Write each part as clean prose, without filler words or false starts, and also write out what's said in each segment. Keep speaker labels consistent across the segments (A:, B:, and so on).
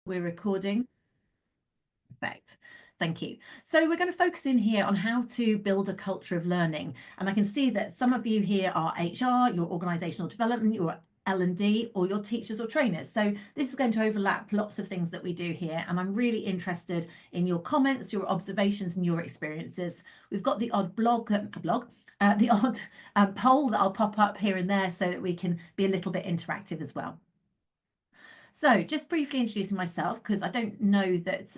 A: We're recording. Perfect. Thank you. So we're going to focus in here on how to build a culture of learning. And I can see that some of you here are HR, your organizational development, your L&D, or your teachers or trainers. So this is going to overlap lots of things that we do here. And I'm really interested in your comments, your observations, and your experiences. We've got the odd the odd poll that I'll pop up here and there so that we can be a little bit interactive as well. So just briefly introducing myself, because I don't know that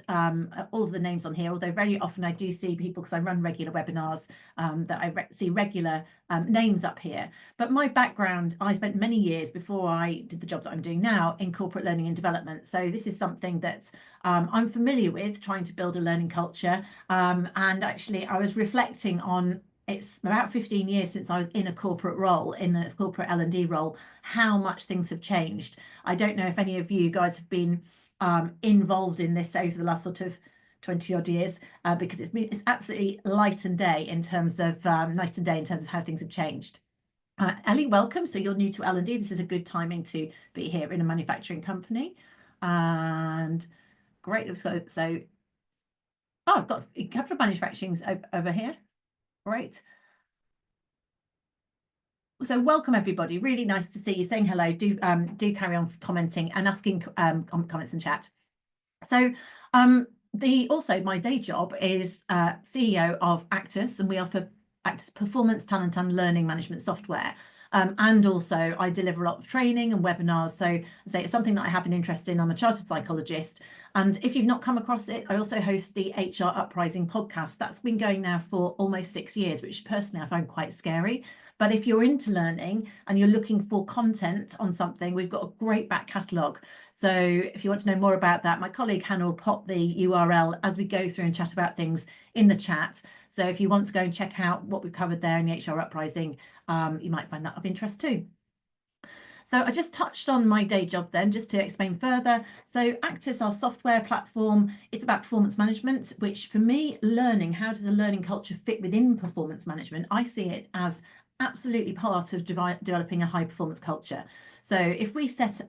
A: all of the names on here, although very often I do see people, because I run regular webinars, that I see regular names up here. But my background, I spent many years before I did the job that I'm doing now in corporate learning and development. So this is something that I'm familiar with, trying to build a learning culture. And actually, I was reflecting on, it's about 15 years since I was in a corporate role, in a corporate L&D role, how much things have changed. I don't know if any of you guys have been involved in this over the last sort of 20 odd years, because it's absolutely night and day in terms of how things have changed. Ellie, welcome. So you're new to L&D. This is a good timing to be here in a manufacturing company. And great. So I've got a couple of manufacturings over here. Great. So welcome everybody. Really nice to see you. Saying hello. Do carry on commenting and asking comments in chat. So also my day job is CEO of Actus, and we offer Actus performance, talent and learning management software. And also I deliver a lot of training and webinars. So I say it's something that I have an interest in. I'm a chartered psychologist. And if you've not come across it, I also host the HR Uprising podcast. That's been going now for almost 6 years, which personally I find quite scary. But if you're into learning and you're looking for content on something, we've got a great back catalogue. So if you want to know more about that, my colleague Hannah will pop the URL as we go through and chat about things in the chat. So if you want to go and check out what we've covered there in the HR Uprising, you might find that of interest too. So I just touched on my day job then, just to explain further. So Actus, our software platform, it's about performance management, which for me, learning, how does a learning culture fit within performance management? I see it as absolutely part of developing a high performance culture. So if we set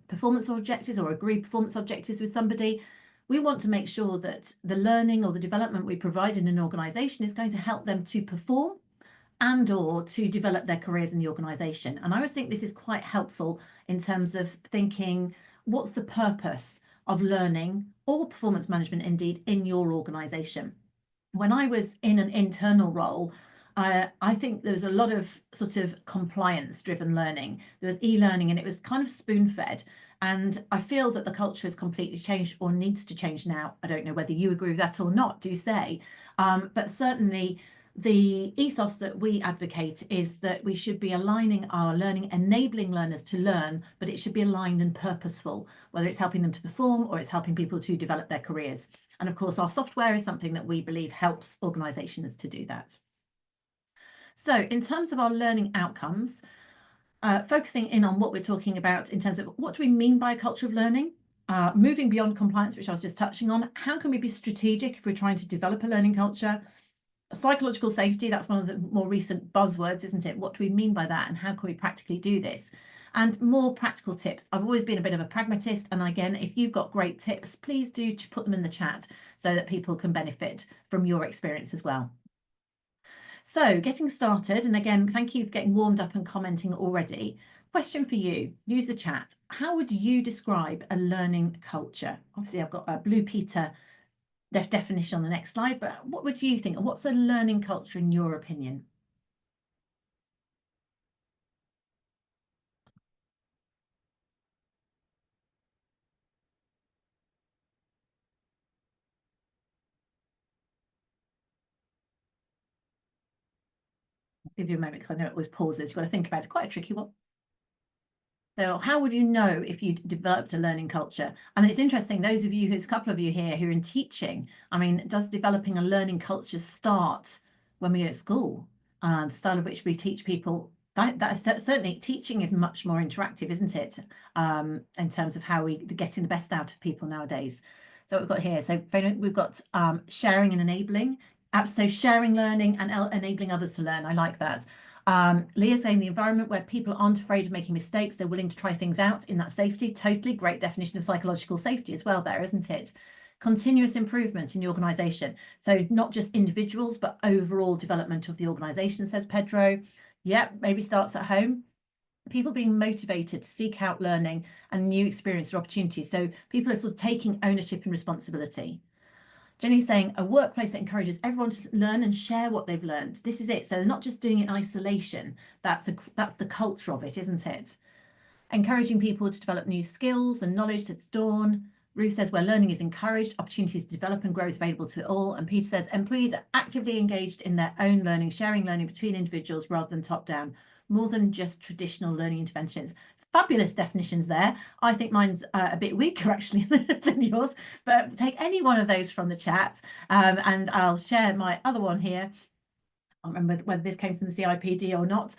A: performance objectives or agree performance objectives with somebody, we want to make sure that the learning or the development we provide in an organisation is going to help them to perform and or to develop their careers in the organisation. And I always think this is quite helpful in terms of thinking, what's the purpose of learning or performance management indeed in your organisation? When I was in an internal role, I think there was a lot of sort of compliance driven learning. There was e-learning and it was kind of spoon fed. And I feel that the culture has completely changed or needs to change now. I don't know whether you agree with that or not, do say. But certainly the ethos that we advocate is that we should be aligning our learning, enabling learners to learn, but it should be aligned and purposeful, whether it's helping them to perform or it's helping people to develop their careers. And of course, our software is something that we believe helps organisations to do that. So in terms of our learning outcomes, focusing in on what we're talking about in terms of what do we mean by a culture of learning, moving beyond compliance, which I was just touching on, how can we be strategic if we're trying to develop a learning culture? Psychological safety, that's one of the more recent buzzwords, isn't it? What do we mean by that and how can we practically do this? And more practical tips. I've always been a bit of a pragmatist, and again, if you've got great tips, please do put them in the chat so that people can benefit from your experience as well. So getting started, and again, thank you for getting warmed up and commenting already. Question for you, use the chat. How would you describe a learning culture? Obviously, I've got a Blue Peter definition on the next slide, but what would you think? What's a learning culture in your opinion? I'll give you a moment because I know it always pauses. You've got to think about it. It's quite a tricky one. So how would you know if you developed a learning culture? And it's interesting, those of you, there's a couple of you here who are in teaching. I mean, does developing a learning culture start when we're at school? The style of which we teach people, that's certainly, teaching is much more interactive, isn't it? In terms of how we getting the best out of people nowadays. So what we've got here, so we've got sharing and enabling. So sharing learning and enabling others to learn. I like that. Leah's saying the environment where people aren't afraid of making mistakes, they're willing to try things out in that safety. Totally great definition of psychological safety as well there, isn't it? Continuous improvement in the organisation. So not just individuals, but overall development of the organisation, says Pedro. Yep, maybe starts at home. People being motivated to seek out learning and new experience or opportunities. So people are sort of taking ownership and responsibility. Jenny's saying a workplace that encourages everyone to learn and share what they've learned. This is it. So they're not just doing it in isolation. That's the culture of it, isn't it? Encouraging people to develop new skills and knowledge. That's Dawn. Ruth says where learning is encouraged, opportunities to develop and grow is available to all. And Peter says employees are actively engaged in their own learning, sharing learning between individuals rather than top down, more than just traditional learning interventions. Fabulous definitions there. I think mine's a bit weaker actually than yours, but take any one of those from the chat, and I'll share my other one here. I can't remember whether this came from the CIPD or not,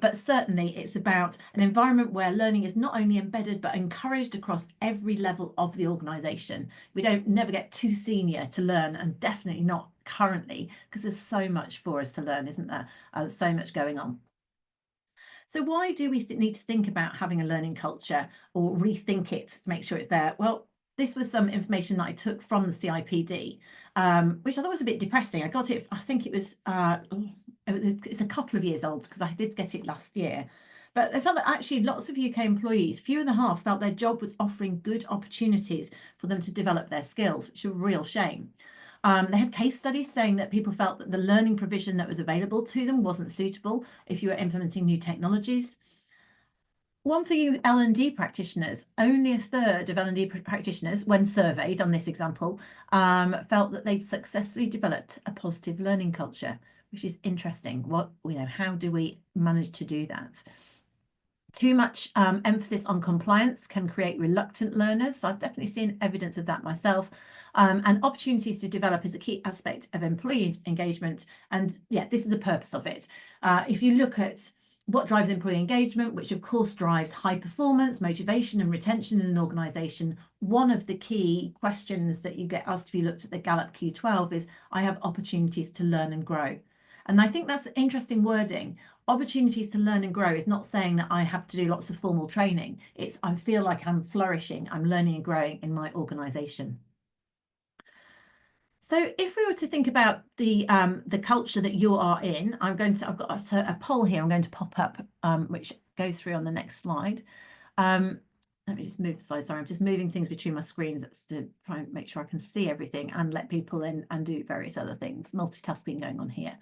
A: but certainly it's about an environment where learning is not only embedded but encouraged across every level of the organisation. We don't never get too senior to learn, and definitely not currently, because there's so much for us to learn, isn't there? There's so much going on. So why do we need to think about having a learning culture or rethink it to make sure it's there? Well, this was some information that I took from the CIPD, which I thought was a bit depressing. I got it, I think it's a couple of years old because I did get it last year. But they felt that actually lots of UK employees, fewer than half, felt their job was offering good opportunities for them to develop their skills, which is a real shame. They had case studies saying that people felt that the learning provision that was available to them wasn't suitable if you were implementing new technologies. One for you L&D practitioners, only a third of L&D practitioners, when surveyed on this example, felt that they'd successfully developed a positive learning culture, which is interesting. How do we manage to do that? Too much emphasis on compliance can create reluctant learners. So I've definitely seen evidence of that myself. And opportunities to develop is a key aspect of employee engagement. And yeah, this is the purpose of it. If you look at what drives employee engagement, which of course drives high performance, motivation and retention in an organisation, one of the key questions that you get asked if you looked at the Gallup Q12 is, I have opportunities to learn and grow. And I think that's interesting wording. Opportunities to learn and grow is not saying that I have to do lots of formal training. It's I feel like I'm flourishing, I'm learning and growing in my organisation. So if we were to think about the culture that you are in, I've got a poll here I'm going to pop up, which goes through on the next slide. Let me just move, sorry, I'm just moving things between my screens to try and make sure I can see everything and let people in and do various other things, multitasking going on here.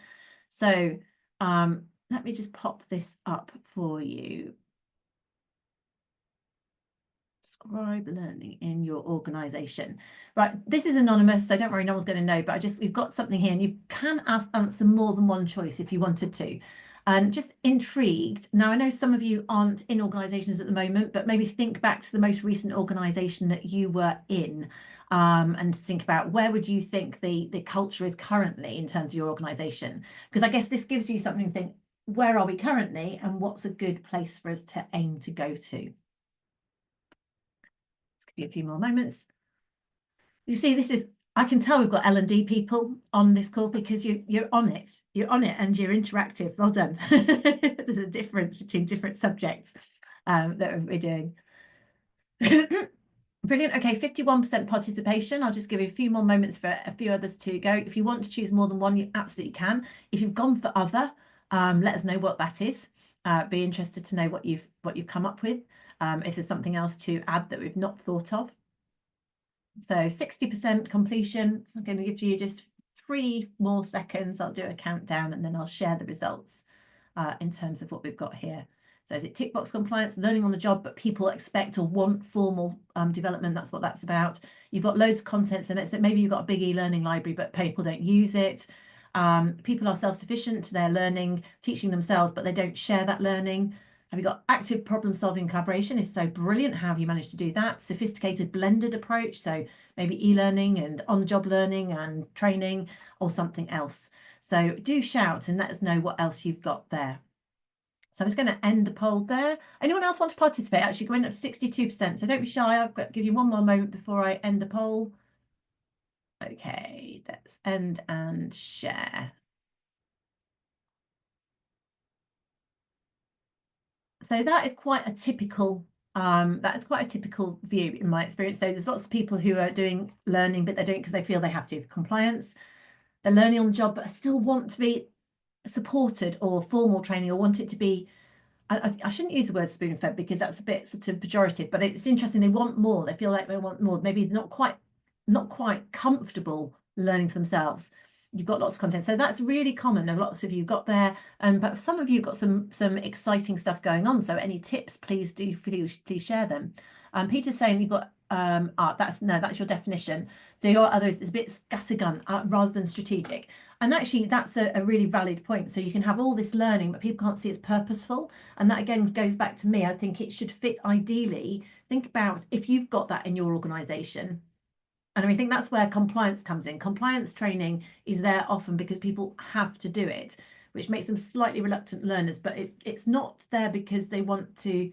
A: So let me just pop this up for you. Describe learning in your organisation. Right, this is anonymous, so don't worry, no one's going to know, but we've got something here and you can answer more than one choice if you wanted to. And just intrigued. Now, I know some of you aren't in organisations at the moment, but maybe think back to the most recent organisation that you were in, and think about where would you think the culture is currently in terms of your organisation? Because I guess this gives you something to think, where are we currently and what's a good place for us to aim to go to? Let's give you a few more moments. You see, I can tell we've got L&D people on this call because you're on it. You're on it and you're interactive. Well done. There's a difference between different subjects that we're doing. Brilliant. Okay, 51% participation. I'll just give you a few more moments for a few others to go. If you want to choose more than one, you absolutely can. If you've gone for other, let us know what that is. Be interested to know what you've come up with. If there's something else to add that we've not thought of. So 60% completion. I'm going to give you just 3 more seconds. I'll do a countdown and then I'll share the results in terms of what we've got here. So is it tick box compliance, learning on the job, but people expect or want formal development? That's what that's about. You've got loads of content in it. So maybe you've got a big e-learning library, but people don't use it. People are self-sufficient. They're learning, teaching themselves, but they don't share that learning. Have you got active problem-solving collaboration? If so, brilliant. How have you managed to do that? Sophisticated blended approach. So maybe e-learning and on-the-job learning and training or something else. So do shout and let us know what else you've got there. So I'm just going to end the poll there. Anyone else want to participate? Actually going up to 62%. So don't be shy. I've got to give you one more moment before I end the poll. Okay, let's end and share. So that is quite a typical view in my experience. So there's lots of people who are doing learning, but they're doing it because they feel they have to for compliance. They're learning on the job, but still want to be supported or formal training, or want it to be, I shouldn't use the word spoon fed because that's a bit sort of pejorative, but it's interesting. They want more. They feel like they want more. Maybe not quite comfortable learning for themselves. You've got lots of content, so that's really common. Lots of you got there, but some of you got some exciting stuff going on. So any tips, please share them. Peter's saying you've got art. That's your definition. So your others is a bit scattergun rather than strategic. And actually, that's a really valid point. So you can have all this learning, but people can't see it's purposeful. And that again goes back to me. I think it should fit ideally. Think about if you've got that in your organisation. And I think that's where compliance comes in. Compliance training is there often because people have to do it, which makes them slightly reluctant learners. But it's not there because they want to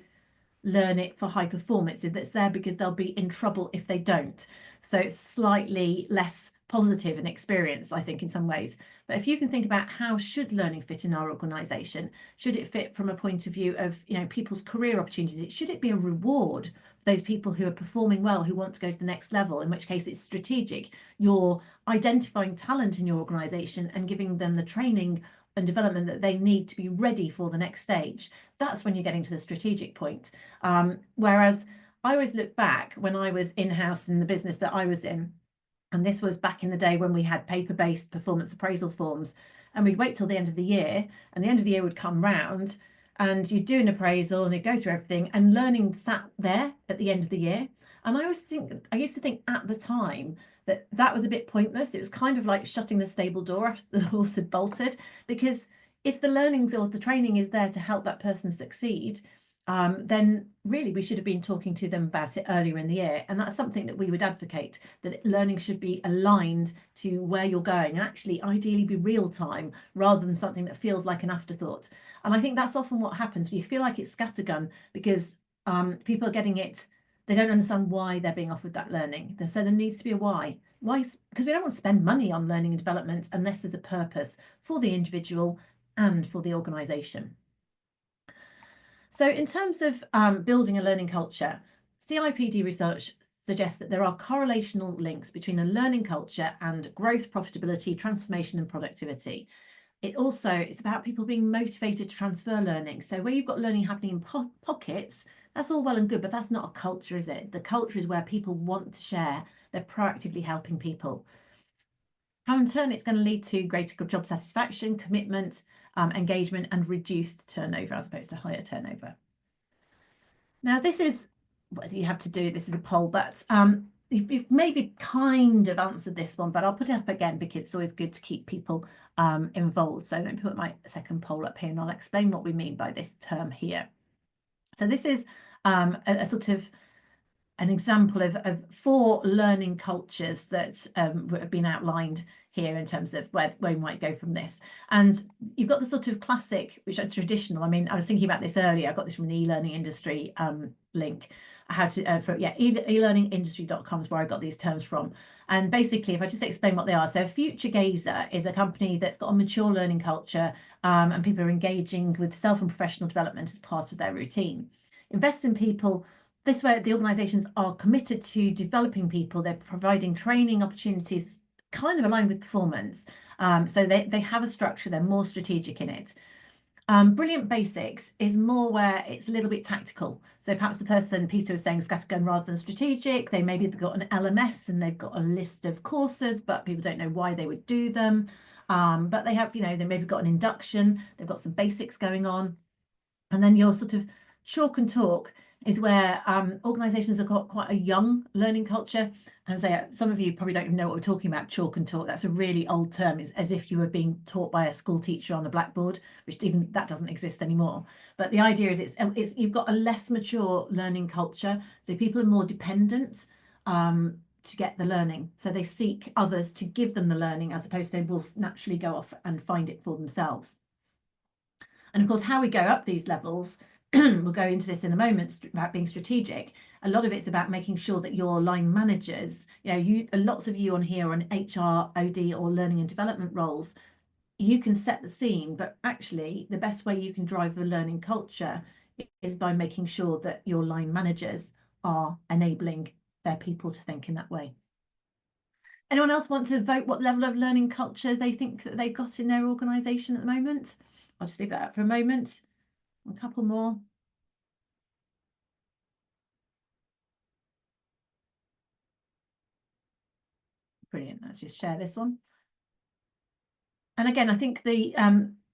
A: learn it for high performance. It's there because they'll be in trouble if they don't. So it's slightly less positive an experience, I think, in some ways. But if you can think about how should learning fit in our organisation, should it fit from a point of view of, you know, people's career opportunities? Should it be a reward for those people who are performing well, who want to go to the next level, in which case it's strategic. You're identifying talent in your organisation and giving them the training and development that they need to be ready for the next stage. That's when you're getting to the strategic point. Whereas I always look back when I was in-house in the business that I was in, and this was back in the day when we had paper-based performance appraisal forms, and we'd wait till the end of the year, and the end of the year would come round, and you'd do an appraisal and you'd go through everything, and learning sat there at the end of the year. And I used to think at the time that was a bit pointless. It was kind of like shutting the stable door after the horse had bolted, because if the learnings or the training is there to help that person succeed, then really we should have been talking to them about it earlier in the year. And that's something that we would advocate, that learning should be aligned to where you're going, and actually ideally be real time rather than something that feels like an afterthought. And I think that's often what happens. You feel like it's scattergun because people are getting it. They don't understand why they're being offered that learning. So there needs to be a why. Why? Because we don't want to spend money on learning and development unless there's a purpose for the individual and for the organisation. So in terms of building a learning culture, CIPD research suggests that there are correlational links between a learning culture and growth, profitability, transformation and productivity. It's about people being motivated to transfer learning. So where you've got learning happening in pockets, that's all well and good, but that's not a culture, is it? The culture is where people want to share. They're proactively helping people. How in turn it's going to lead to greater job satisfaction, commitment, engagement, and reduced turnover as opposed to higher turnover. Now, this is what you have to do. This is a poll, but you've maybe kind of answered this one, but I'll put it up again because it's always good to keep people involved. So let me put my second poll up here and I'll explain what we mean by this term here. So this is a sort of an example of 4 learning cultures that have been outlined here in terms of where we might go from this. And you've got the sort of classic, which are traditional. I mean, I was thinking about this earlier. I got this from the e-learning industry link. How to elearningindustry.com is where I got these terms from. And basically, if I just explain what they are. So Future Gazer is a company that's got a mature learning culture, and people are engaging with self and professional development as part of their routine. Invest in people. This way, the organisations are committed to developing people. They're providing training opportunities kind of aligned with performance. So they have a structure. They're more strategic in it. Brilliant Basics is more where it's a little bit tactical. So perhaps the person, Peter, was saying scattergun rather than strategic. They maybe have got an LMS and they've got a list of courses, but people don't know why they would do them. But they have, they maybe got an induction. They've got some basics going on. And then your sort of chalk and talk is where organisations have got quite a young learning culture. And so some of you probably don't even know what we're talking about, chalk and talk. That's a really old term. It's as if you were being taught by a school teacher on a blackboard, which even that doesn't exist anymore. But the idea is it's you've got a less mature learning culture. So people are more dependent to get the learning. So they seek others to give them the learning as opposed to they will naturally go off and find it for themselves. And of course, how we go up these levels, we'll go into this in a moment about being strategic. A lot of it's about making sure that your line managers, lots of you on here are in HR, OD or learning and development roles, you can set the scene, but actually the best way you can drive the learning culture is by making sure that your line managers are enabling their people to think in that way. Anyone else want to vote what level of learning culture they think that they've got in their organisation at the moment? I'll just leave that up for a moment. A couple more. Brilliant. Let's just share this one. And again, I think the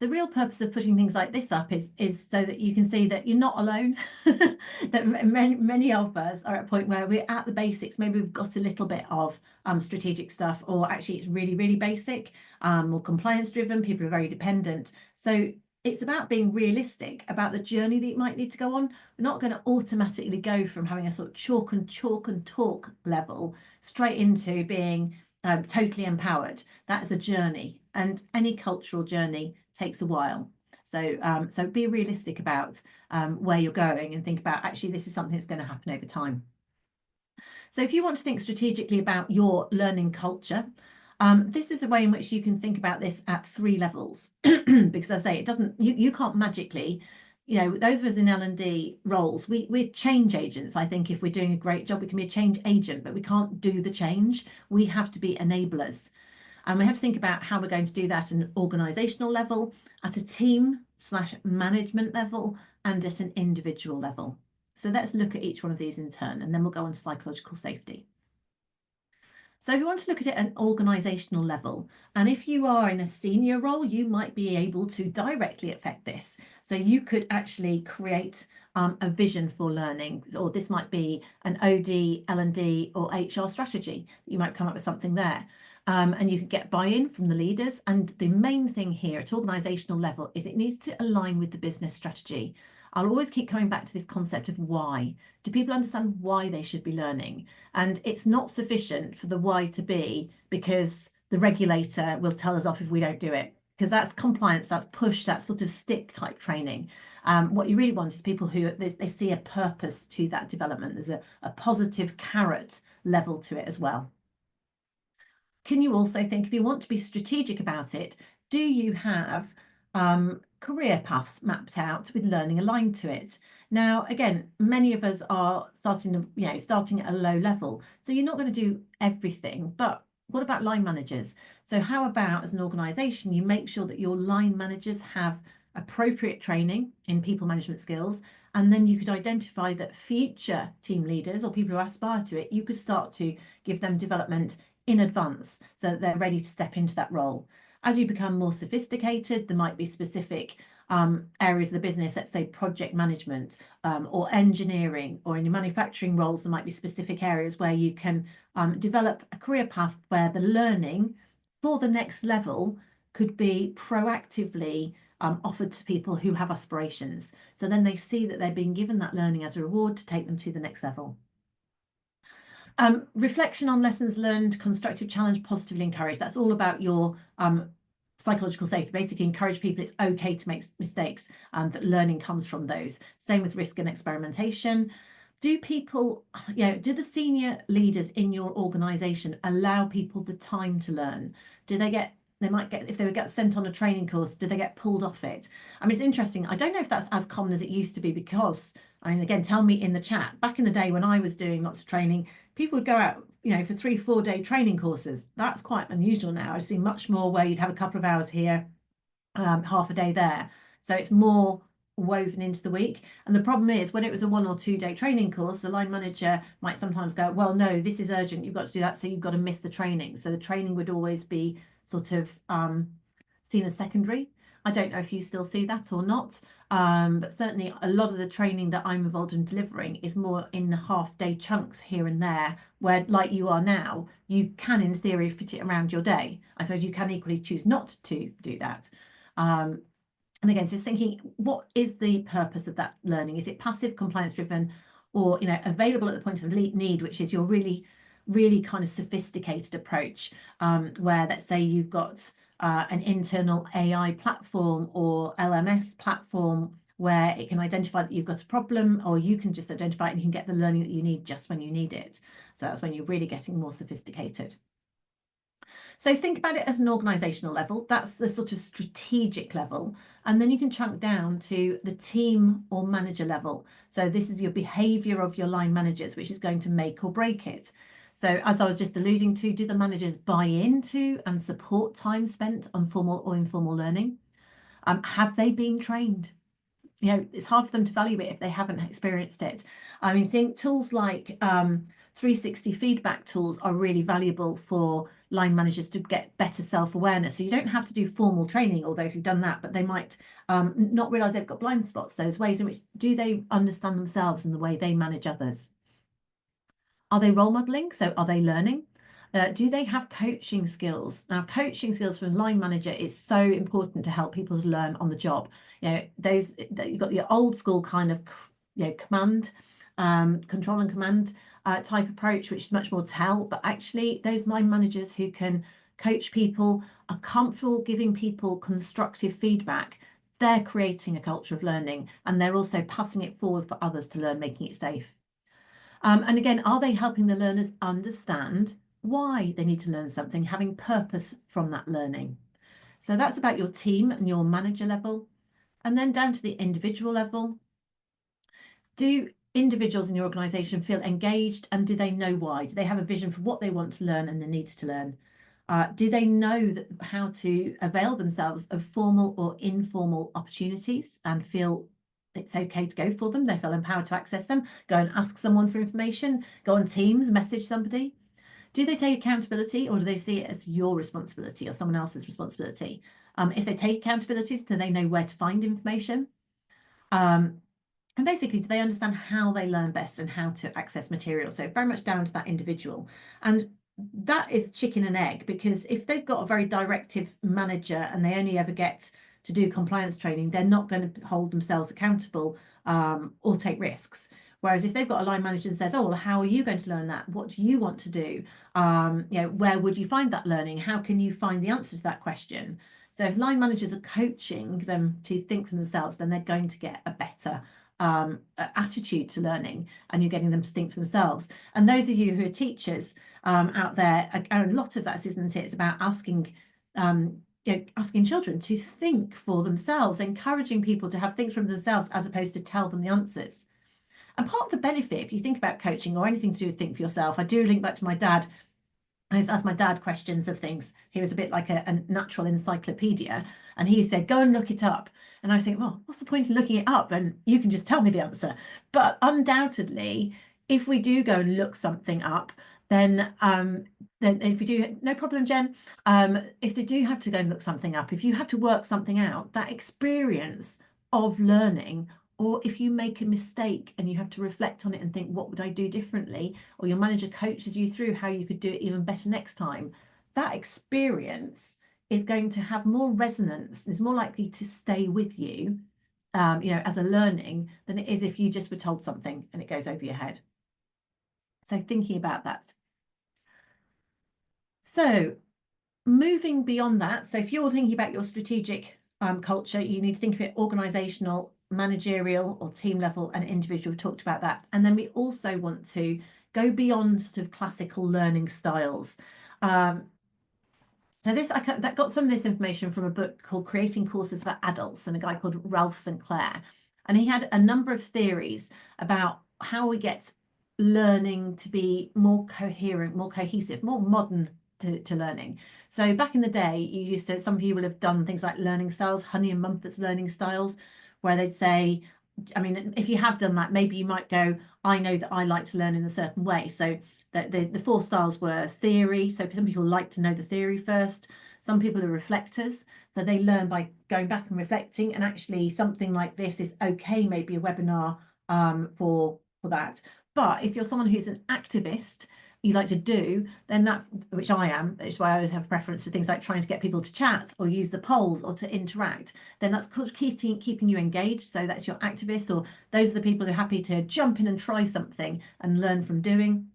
A: real purpose of putting things like this up is so that you can see that you're not alone, that many of us are at a point where we're at the basics. Maybe we've got a little bit of strategic stuff, or actually it's really, really basic, or compliance driven. People are very dependent. So it's about being realistic about the journey that you might need to go on. We're not going to automatically go from having a sort of chalk and talk level straight into being totally empowered. That is a journey, and any cultural journey takes a while. So be realistic about where you're going, and think about, actually, this is something that's going to happen over time. So if you want to think strategically about your learning culture, this is a way in which you can think about this at 3 levels, because as I say, it doesn't, you can't magically, those of us in L&D roles, we're change agents. I think if we're doing a great job, we can be a change agent, but we can't do the change. We have to be enablers. And we have to think about how we're going to do that at an organisational level, at a team/management level, and at an individual level. So let's look at each one of these in turn, and then we'll go on to psychological safety. So if you want to look at it at an organisational level, and if you are in a senior role, you might be able to directly affect this. So you could actually create a vision for learning, or this might be an OD, L&D, or HR strategy. You might come up with something there. And you could get buy-in from the leaders. And the main thing here at organisational level is it needs to align with the business strategy. I'll always keep coming back to this concept of why. Do people understand why they should be learning? And it's not sufficient for the why to be because the regulator will tell us off if we don't do it, because that's compliance, that's push, that's sort of stick type training. What you really want is people who they see a purpose to that development. There's a positive carrot level to it as well. Can you also think, if you want to be strategic about it, do you have career paths mapped out with learning aligned to it? Now, again, many of us are starting at a low level, so you're not going to do everything. But what about line managers? So how about, as an organisation, you make sure that your line managers have appropriate training in people management skills, and then you could identify that future team leaders or people who aspire to it, you could start to give them development in advance so that they're ready to step into that role. As you become more sophisticated, there might be specific areas of the business, let's say project management or engineering, or in your manufacturing roles, there might be specific areas where you can develop a career path where the learning for the next level could be proactively offered to people who have aspirations. So then they see that they're being given that learning as a reward to take them to the next level. Reflection on lessons learned, constructive challenge, positively encouraged. That's all about your psychological safety. Basically encourage people it's okay to make mistakes, and that learning comes from those. Same with risk and experimentation. Do people, do the senior leaders in your organisation allow people the time to learn? Do they get, if they would get sent on a training course, do they get pulled off it? I mean, it's interesting. I don't know if that's as common as it used to be, because, I mean, again, tell me in the chat, back in the day when I was doing lots of training, people would go out, for 3-4 day training courses. That's quite unusual now. I see much more where you'd have a couple of hours here, half a day there. So it's more woven into the week. And the problem is, when it was a 1 or 2 day training course, the line manager might sometimes go, well, no, this is urgent, you've got to do that, so you've got to miss the training. So the training would always be sort of seen as secondary. I don't know if you still see that or not, but certainly a lot of the training that I'm involved in delivering is more in half-day chunks here and there, where, like you are now, you can, in theory, fit it around your day. I suppose you can equally choose not to do that. And again, just thinking, what is the purpose of that learning? Is it passive, compliance-driven, or available at the point of need, which is your really, really kind of sophisticated approach, where, let's say, you've got an internal AI platform or LMS platform where it can identify that you've got a problem, or you can just identify it and you can get the learning that you need just when you need it. So that's when you're really getting more sophisticated. So think about it at an organizational level. That's the sort of strategic level. And then you can chunk down to the team or manager level. So this is your behavior of your line managers, which is going to make or break it. So as I was just alluding to, do the managers buy into and support time spent on formal or informal learning? Have they been trained? You know, it's hard for them to value it if they haven't experienced it. I mean, think tools like 360 feedback tools are really valuable for line managers to get better self-awareness. So you don't have to do formal training, although if you've done that, but they might not realize they've got blind spots. Those ways in which do they understand themselves and the way they manage others? Are they role modeling? So are they learning? Do they have coaching skills? Now, coaching skills for a line manager is so important to help people to learn on the job. You know, those that you've got the old school kind of, you know, command, control and command type approach, which is much more tell. But actually, those line managers who can coach people, are comfortable giving people constructive feedback, they're creating a culture of learning, and they're also passing it forward for others to learn, making it safe. And again, are they helping the learners understand why they need to learn something, having purpose from that learning? So that's about your team and your manager level. And then down to the individual level, do individuals in your organisation feel engaged, and do they know why? Do they have a vision for what they want to learn and the needs to learn? Do they know how to avail themselves of formal or informal opportunities and feel it's okay to go for them? They feel empowered to access them, go and ask someone for information, go on Teams, message somebody. Do they take accountability, or do they see it as your responsibility or someone else's responsibility? If they take accountability, do they know where to find information? And basically, do they understand how they learn best and how to access material? So very much down to that individual. And that is chicken and egg, because if they've got a very directive manager and they only ever get to do compliance training, they're not going to hold themselves accountable or take risks. Whereas if they've got a line manager that says, oh, well, how are you going to learn that? What do you want to do? You know, where would you find that learning? How can you find the answer to that question? So if line managers are coaching them to think for themselves, then they're going to get a better attitude to learning, and you're getting them to think for themselves. And those of you who are teachers out there, a lot of that, isn't it? It's about asking asking children to think for themselves, encouraging people to have things from themselves as opposed to tell them the answers. And part of the benefit, if you think about coaching or anything to do with think for yourself, I do link back to my dad. I used to ask my dad questions of things. He was a bit like a natural encyclopedia, and he said, go and look it up. And I think, well, what's the point in looking it up? And you can just tell me the answer. But undoubtedly, if we do go and look something up, then if you do, no problem, Jen. If they do have to go and look something up, if you have to work something out, that experience of learning, or if you make a mistake and you have to reflect on it and think, what would I do differently? Or your manager coaches you through how you could do it even better next time. That experience is going to have more resonance, is more likely to stay with you, you know, as a learning than it is if you just were told something and it goes over your head. So thinking about that. So moving beyond that, so if you're thinking about your strategic culture, you need to think of it organizational, managerial, or team level, and individual. We talked about that. And then we also want to go beyond sort of classical learning styles. So that got some of this information from a book called Creating Courses for Adults, and a guy called Ralph St. Clair. And he had a number of theories about how we get learning to be more coherent, more cohesive, more modern to learning. So back in the day, some people have done things like learning styles, Honey and Mumford's learning styles, where they'd say, I mean, if you have done that, maybe you might go, I know that I like to learn in a certain way. So the four styles were theory. So some people like to know the theory first. Some people are reflectors. So they learn by going back and reflecting. And actually something like this is okay, maybe a webinar for that. But if you're someone who's an activist, you like to do, then that, which I am, which is why I always have a preference for things like trying to get people to chat or use the polls or to interact, then that's keeping you engaged. So that's your activists, or those are the people who are happy to jump in and try something and learn from doing.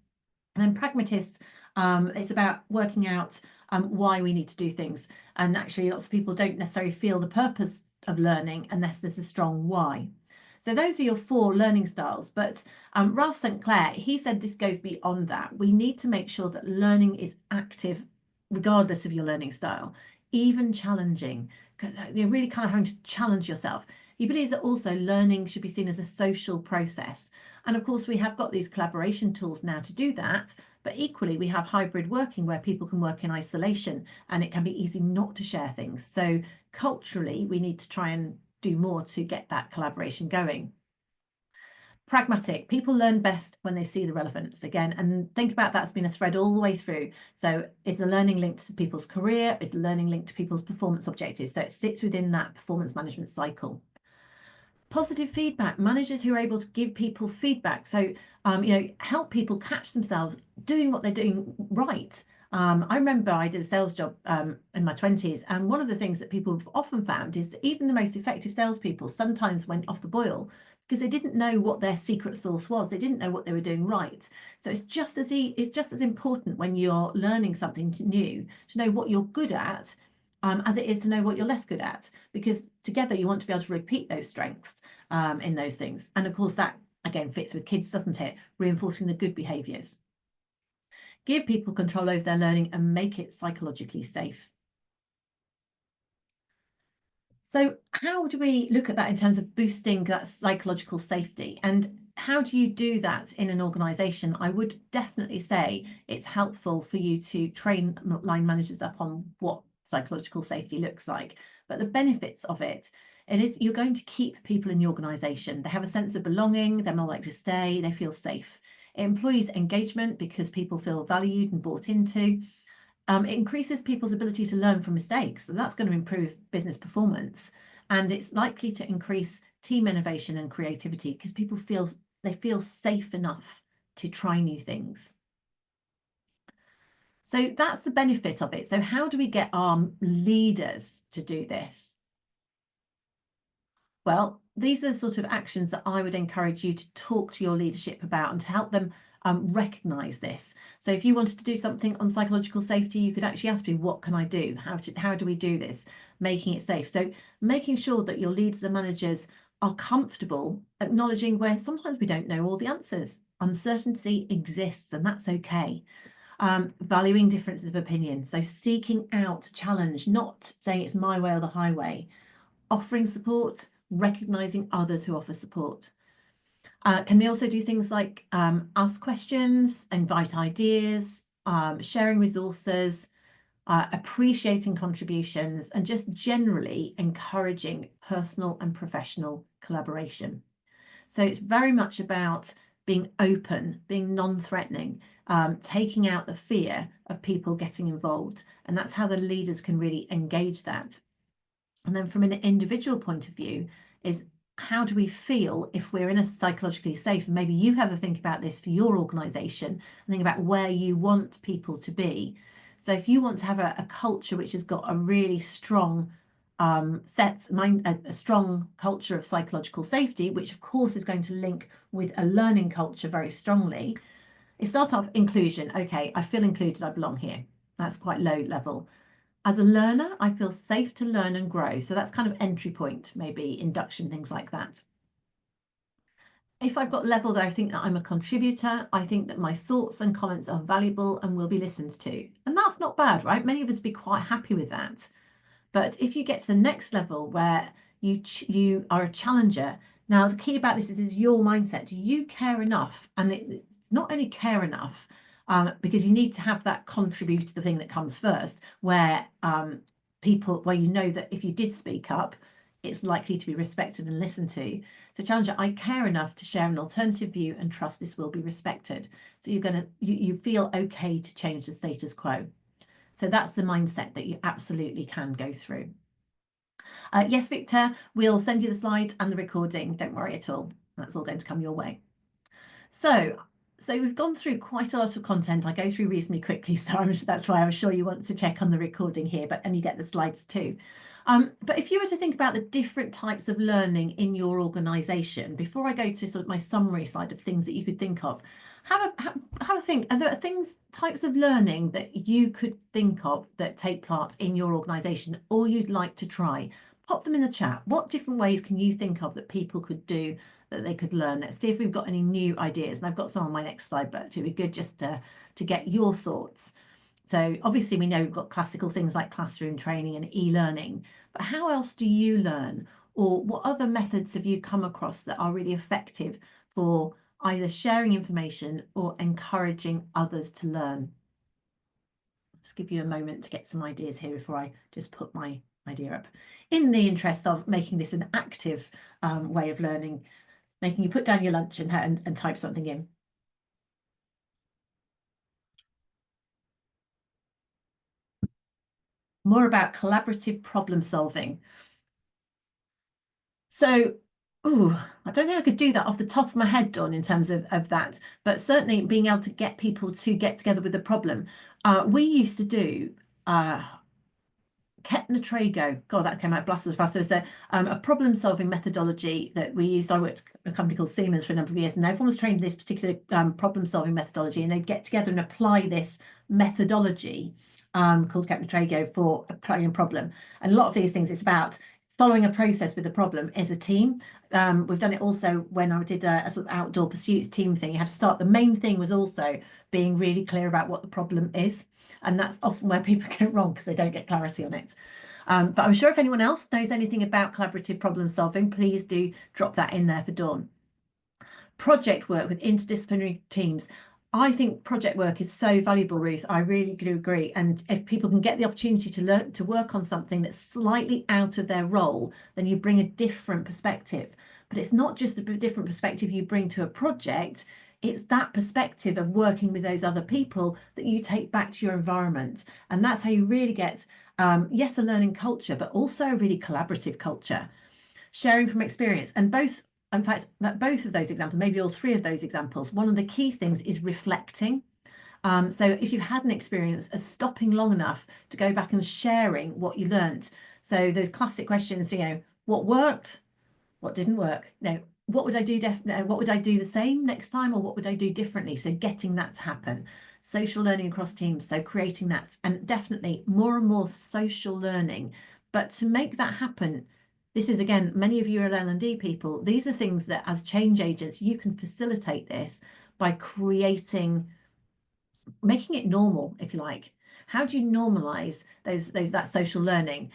A: And then pragmatists, it's about working out why we need to do things. And actually, lots of people don't necessarily feel the purpose of learning unless there's a strong why. So those are your four learning styles. But Ralph St. Clair, he said this goes beyond that. We need to make sure that learning is active regardless of your learning style, even challenging, because you're really kind of having to challenge yourself. He believes that also learning should be seen as a social process. And of course, we have got these collaboration tools now to do that, but equally we have hybrid working where people can work in isolation and it can be easy not to share things. So culturally, we need to try and do more to get that collaboration going. Pragmatic. People learn best when they see the relevance again, and think about that's been a thread all the way through. So it's a learning linked to people's career, it's a learning linked to people's performance objectives. So it sits within that performance management cycle. Positive feedback, managers who are able to give people feedback. So, help people catch themselves doing what they're doing right. I remember I did a sales job in my 20s, and one of the things that people have often found is that even the most effective salespeople sometimes went off the boil because they didn't know what their secret sauce was. They didn't know what they were doing right. So it's just as important when you're learning something new to know what you're good at, as it is to know what you're less good at, because together you want to be able to repeat those strengths in those things. And of course, that again fits with kids, doesn't it? Reinforcing the good behaviours. Give people control over their learning and make it psychologically safe. So how do we look at that in terms of boosting that psychological safety? And how do you do that in an organisation? I would definitely say it's helpful for you to train line managers up on what psychological safety looks like. But the benefits of it is you're going to keep people in the organisation. They have a sense of belonging, they're more likely to stay, they feel safe. It employs engagement because people feel valued and bought into. It increases people's ability to learn from mistakes, and that's going to improve business performance. And it's likely to increase team innovation and creativity because people feel safe enough to try new things. So that's the benefit of it. So how do we get our leaders to do this? Well, these are the sort of actions that I would encourage you to talk to your leadership about and to help them recognise this. So if you wanted to do something on psychological safety, you could actually ask me, what can I do? How do we do this? Making it safe. So making sure that your leaders and managers are comfortable acknowledging where sometimes we don't know all the answers. Uncertainty exists, and that's okay. Valuing differences of opinion. So seeking out challenge, not saying it's my way or the highway. Offering support, recognizing others who offer support. Can we also do things like ask questions, invite ideas, sharing resources, appreciating contributions, and just generally encouraging personal and professional collaboration. So it's very much about being open, being non-threatening, taking out the fear of people getting involved. And that's how the leaders can really engage that. And then from an individual point of view is, how do we feel if we're in a psychologically safe? And maybe you have to think about this for your organisation and think about where you want people to be. So if you want to have a culture which has got a really strong a strong culture of psychological safety, which of course is going to link with a learning culture very strongly. It starts off inclusion. Okay, I feel included, I belong here. That's quite low level. As a learner, I feel safe to learn and grow. So that's kind of entry point, maybe induction, things like that. If I've got level that I think that I'm a contributor, I think that my thoughts and comments are valuable and will be listened to. And that's not bad, right? Many of us be quite happy with that. But if you get to the next level where you are a challenger, now the key about this is your mindset. Do you care enough? And it's not only care enough, because you need to have that contribute to the thing that comes first, where where you know that if you did speak up, it's likely to be respected and listened to. So challenger, I care enough to share an alternative view and trust this will be respected. So you feel okay to change the status quo. So that's the mindset that you absolutely can go through. Yes, Victor, we'll send you the slides and the recording. Don't worry at all. That's all going to come your way. So we've gone through quite a lot of content. I go through reasonably quickly, so that's why I'm sure you want to check on the recording here, and you get the slides too. But if you were to think about the different types of learning in your organisation, before I go to sort of my summary side of things that you could think of, have a think. Are there types of learning that you could think of that take part in your organisation or you'd like to try? Pop them in the chat. What different ways can you think of that people could do that they could learn? Let's see if we've got any new ideas. And I've got some on my next slide, but it would be good just to get your thoughts. So obviously we know we've got classical things like classroom training and e-learning, but how else do you learn? Or what other methods have you come across that are really effective for either sharing information or encouraging others to learn? Just give you a moment to get some ideas here before I just put my idea up. In the interest of making this an active way of learning, making you put down your lunch and type something in. More about collaborative problem solving. So, I don't think I could do that off the top of my head, Dawn, in terms of that, but certainly being able to get people to get together with a problem. We used to do Ketnatrago. God, that came out blasted. So a problem-solving methodology that we used. I worked at a company called Siemens for a number of years, and everyone was trained in this particular problem-solving methodology, and they'd get together and apply this methodology called Ketnatrago for applying a problem. And a lot of these things, it's about following a process with a problem as a team. We've done it also when I did a sort of outdoor pursuits team thing. You had to start. The main thing was also being really clear about what the problem is. And that's often where people get wrong because they don't get clarity on it. But I'm sure if anyone else knows anything about collaborative problem solving, please do drop that in there for Dawn. Project work with interdisciplinary teams. I think project work is so valuable, Ruth. I really do agree. And if people can get the opportunity to learn to work on something that's slightly out of their role, then you bring a different perspective. But it's not just a different perspective you bring to a project. It's that perspective of working with those other people that you take back to your environment. And that's how you really get, yes, a learning culture, but also a really collaborative culture. Sharing from experience. And both, in fact, both of those examples, maybe all three of those examples, one of the key things is reflecting. So if you've had an experience of stopping long enough to go back and sharing what you learned. So those classic questions, what worked, what didn't work? What would I do what would I do the same next time, or what would I do differently? So getting that to happen. Social learning across teams, so creating that, and definitely more and more social learning. But to make that happen, this is, again, many of you are L&D people. These are things that as change agents, you can facilitate this by making it normal, if you like. How do you normalize that social learning?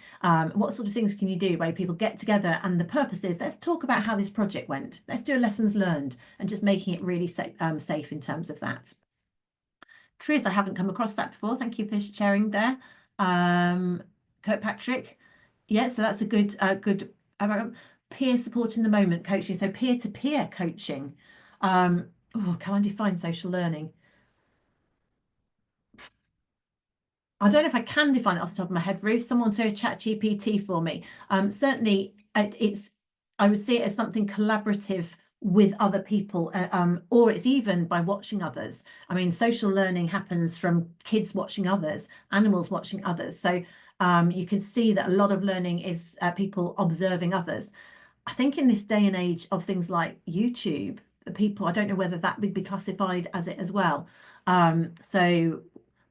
A: What sort of things can you do where people get together and the purpose is, let's talk about how this project went. Let's do a lessons learned, and just making it really safe in terms of that. Triz, I haven't come across that before. Thank you for sharing there. Kirkpatrick, yeah, so that's a good peer support in the moment coaching. So peer-to-peer coaching. Can I define social learning? I don't know if I can define it off the top of my head, Ruth. Someone to chat GPT for me. Certainly, I would see it as something collaborative with other people, or it's even by watching others. I mean, social learning happens from kids watching others, animals watching others. So you can see that a lot of learning is people observing others. I think in this day and age of things like YouTube, I don't know whether that would be classified as it as well. So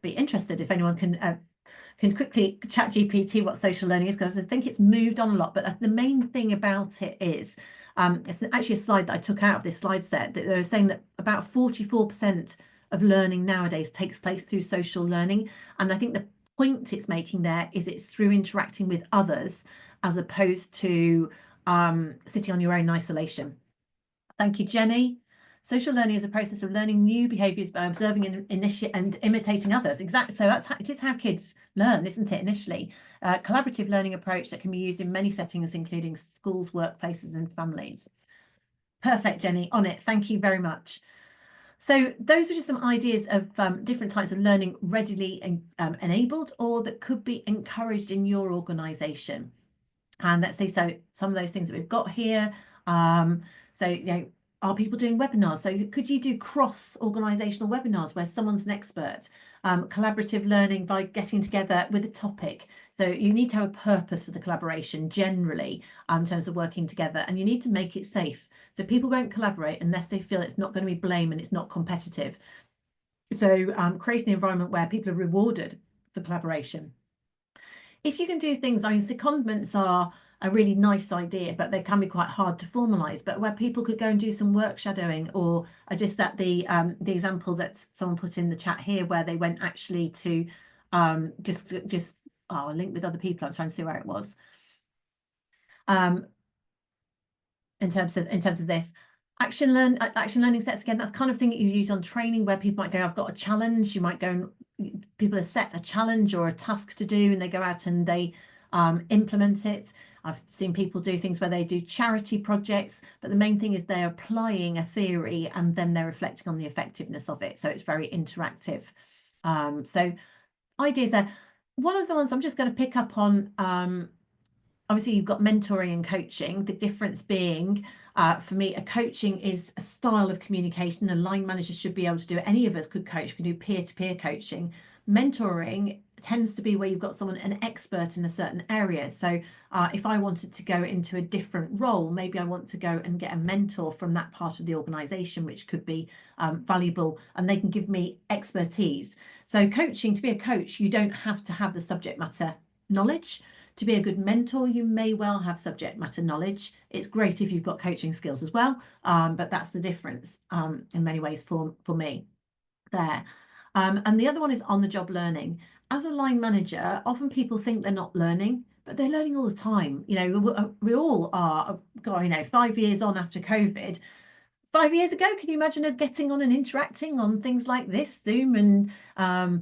A: be interested if anyone can quickly chat GPT what social learning is, because I think it's moved on a lot. But the main thing about it is, it's actually a slide that I took out of this slide set, that they're saying that about 44% of learning nowadays takes place through social learning. And I think the point it's making there is it's through interacting with others as opposed to sitting on your own in isolation. Thank you, Jenny. Social learning is a process of learning new behaviours by observing and imitating others. Exactly. So it is how kids learn, isn't it, initially? Collaborative learning approach that can be used in many settings, including schools, workplaces, and families. Perfect, Jenny. On it. Thank you very much. So those are just some ideas of different types of learning readily enabled or that could be encouraged in your organisation. And let's say, so some of those things that we've got here. Are people doing webinars? So could you do cross-organisational webinars where someone's an expert? Collaborative learning by getting together with a topic. So you need to have a purpose for the collaboration generally in terms of working together, and you need to make it safe. So people won't collaborate unless they feel it's not going to be blame and it's not competitive. So creating an environment where people are rewarded for collaboration. If you can do things, I mean, secondments are a really nice idea, but they can be quite hard to formalise. But where people could go and do some work shadowing, or just at the example that someone put in the chat here, where they went actually to I'll link with other people. I'm trying to see where it was. In terms of this action learning sets, again, that's kind of thing that you use on training, where people might go, I've got a challenge. You might go and people are set a challenge or a task to do, and they go out and they implement it. I've seen people do things where they do charity projects, but the main thing is they're applying a theory and then they're reflecting on the effectiveness of it. So it's very interactive. So ideas there. One of the ones I'm just going to pick up on, obviously you've got mentoring and coaching, the difference being, for me, a coaching is a style of communication. A line manager should be able to do it. Any of us could coach, we can do peer-to-peer coaching. Mentoring tends to be where you've got someone, an expert in a certain area. So if I wanted to go into a different role, maybe I want to go and get a mentor from that part of the organization, which could be valuable, and they can give me expertise. So coaching, to be a coach, you don't have to have the subject matter knowledge. To be a good mentor, you may well have subject matter knowledge. It's great if you've got coaching skills as well, but that's the difference in many ways for me there. And the other one is on-the-job learning. As a line manager, often people think they're not learning, but they're learning all the time. You know, we all are, you know, 5 years on after COVID. 5 years ago, can you imagine us getting on and interacting on things like this, Zoom and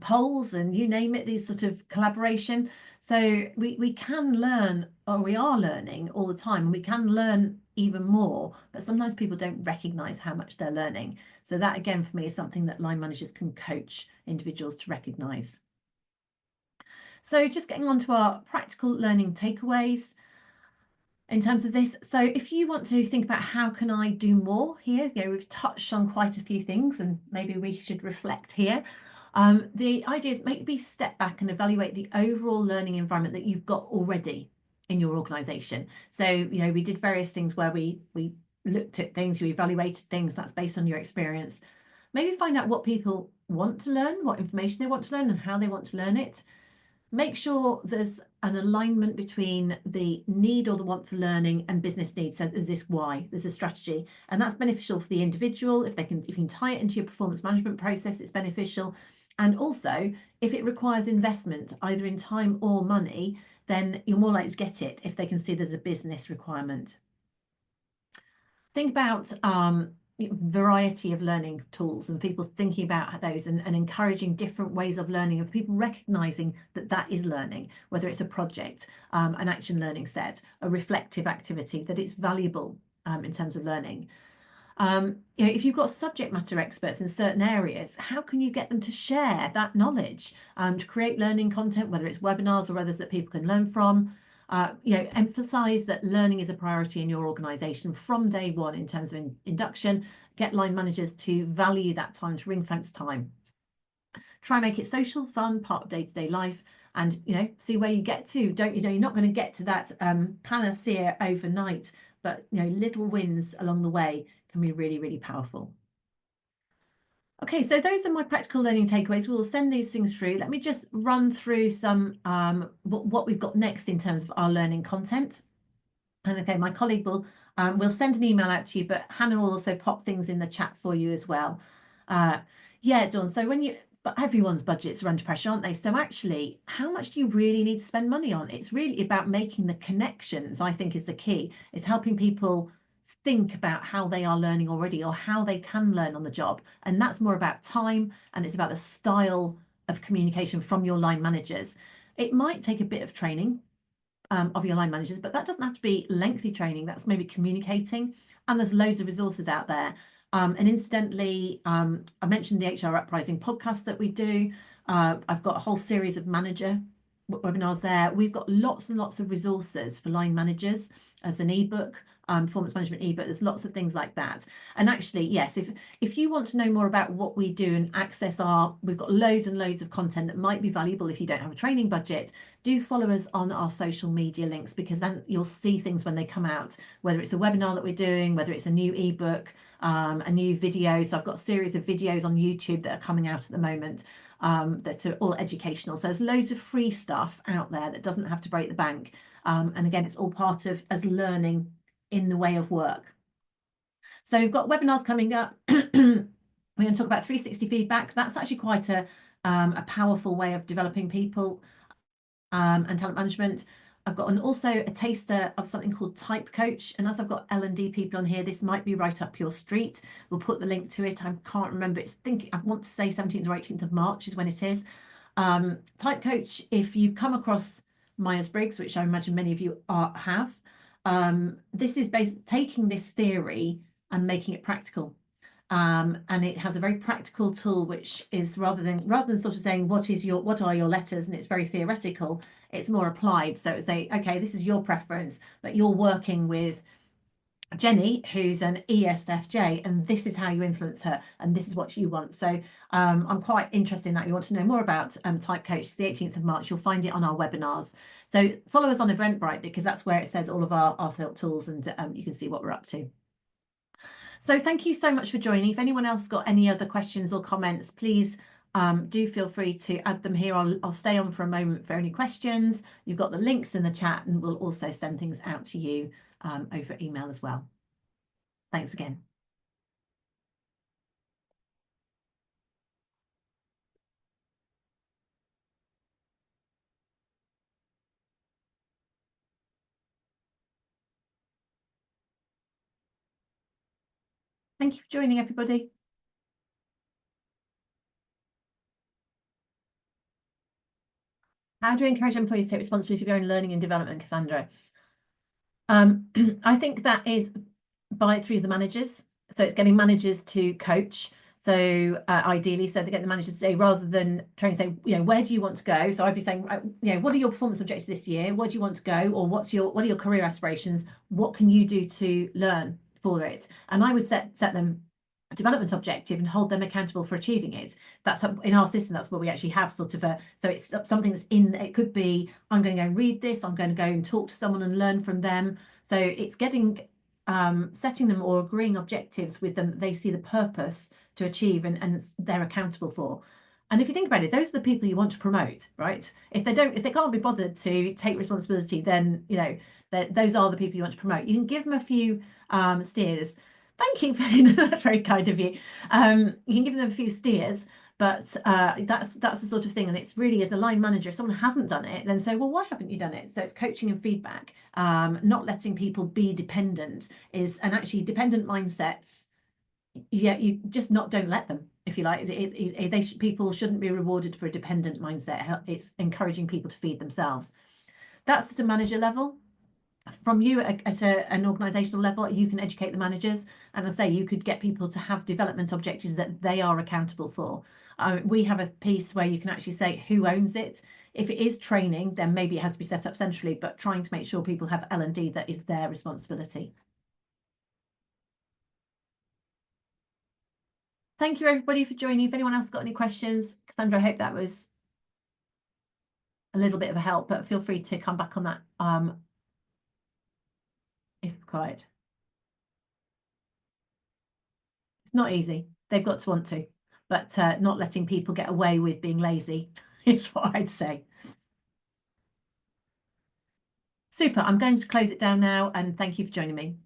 A: polls and you name it, these sort of collaboration? So we can learn, or we are learning all the time, and we can learn even more, but sometimes people don't recognize how much they're learning. So that, again, for me, is something that line managers can coach individuals to recognize. So just getting on to our practical learning takeaways in terms of this. So if you want to think about how can I do more here, you know, we've touched on quite a few things and maybe we should reflect here. The idea is maybe step back and evaluate the overall learning environment that you've got already in your organization. So, you know, we did various things where we looked at things, you evaluated things, that's based on your experience. Maybe find out what people want to learn, what information they want to learn and how they want to learn it. Make sure there's an alignment between the need or the want for learning and business needs. So there's this why, there's a strategy, and that's beneficial for the individual. If you can tie it into your performance management process, it's beneficial. And also, if it requires investment, either in time or money, then you're more likely to get it if they can see there's a business requirement. Think about variety of learning tools and people thinking about those and encouraging different ways of learning, of people recognizing that that is learning, whether it's a project, an action learning set, a reflective activity, that it's valuable in terms of learning. You know, if you've got subject matter experts in certain areas, how can you get them to share that knowledge to create learning content, whether it's webinars or others that people can learn from? You know, emphasize that learning is a priority in your organization from day one in terms of induction. Get line managers to value that time, to ring fence time. Try and make it social, fun, part of day-to-day life, and, you know, see where you get to. Don't, you know, you're not going to get to that panacea overnight, but, you know, little wins along the way can be really, really powerful. Okay, so those are my practical learning takeaways. We'll send these things through. Let me just run through some what we've got next in terms of our learning content. And okay, my colleague will send an email out to you, but Hannah will also pop things in the chat for you as well. Yeah, Dawn. So but everyone's budgets are under pressure, aren't they? So actually, how much do you really need to spend money on? It's really about making the connections, I think, is the key. It's helping people think about how they are learning already or how they can learn on the job. And that's more about time, and it's about the style of communication from your line managers. It might take a bit of training of your line managers, but that doesn't have to be lengthy training. That's maybe communicating, and there's loads of resources out there. And incidentally, I mentioned the HR Uprising podcast that we do. I've got a whole series of manager webinars there. We've got lots and lots of resources for line managers as an ebook, performance management ebook. There's lots of things like that. And actually, yes, if you want to know more about what we do and access we've got loads and loads of content that might be valuable if you don't have a training budget. Do follow us on our social media links, because then you'll see things when they come out, whether it's a webinar that we're doing, whether it's a new ebook, a new video. So I've got a series of videos on YouTube that are coming out at the moment that are all educational. So there's loads of free stuff out there that doesn't have to break the bank. And again, it's all part of us learning in the way of work. So we've got webinars coming up. We're going to talk about 360 feedback. That's actually quite a a powerful way of developing people and talent management. I've got also a taster of something called Type Coach. And as I've got L&D people on here, this might be right up your street. We'll put the link to it. I can't remember. I want to say 17th or 18th of March is when it is. Type Coach, if you've come across Myers-Briggs, which I imagine many of you have, this is taking this theory and making it practical. And it has a very practical tool, which is rather than sort of saying what are your letters, and it's very theoretical, it's more applied. So it's say, okay, this is your preference, but you're working with Jenny, who's an ESFJ, and this is how you influence her, and this is what you want. So I'm quite interested in that. You want to know more about Type Coach, it's the 18th of March. You'll find it on our webinars. So follow us on Eventbrite, because that's where it says all of our tools, and you can see what we're up to. So thank you so much for joining. If anyone else got any other questions or comments, please do feel free to add them here. I'll stay on for a moment for any questions. You've got the links in the chat, and we'll also send things out to you over email as well. Thanks again. Thank you for joining, everybody. How do you encourage employees to take responsibility for their own learning and development, Cassandra? I think that is through the managers. So it's getting managers to coach. So ideally, so they get the managers to say, rather than trying to say, where do you want to go? So I'd be saying, what are your performance objectives this year? Where do you want to go? Or what are your career aspirations? What can you do to learn for it? And I would set them a development objective and hold them accountable for achieving it. That's in our system. That's what we actually have, sort of so it's something that's it could be, I'm going to go and read this, I'm going to go and talk to someone and learn from them. So it's getting setting them or agreeing objectives with them that they see the purpose to achieve and they're accountable for. And if you think about it, those are the people you want to promote, right? If they can't be bothered to take responsibility, then those are the people you want to promote. You can give them a few steers. Thank you, that's very kind of you. You can give them a few steers, but that's the sort of thing. And it's really, as a line manager, if someone hasn't done it, then say, well, why haven't you done it? So it's coaching and feedback, not letting people be dependent and actually dependent mindsets. Yeah, you just don't let them, if you like. People shouldn't be rewarded for a dependent mindset. It's encouraging people to feed themselves. That's at a manager level. From you at an organizational level, you can educate the managers, and I say you could get people to have development objectives that they are accountable for. We have a piece where you can actually say who owns it. If it is training, then maybe it has to be set up centrally, but trying to make sure people have L&D that is their responsibility. Thank you, everybody, for joining. If anyone else got any questions, Cassandra, I hope that was a little bit of a help, but feel free to come back on that if required. It's not easy. They've got to want to, but not letting people get away with being lazy is what I'd say. Super. I'm going to close it down now, and thank you for joining me.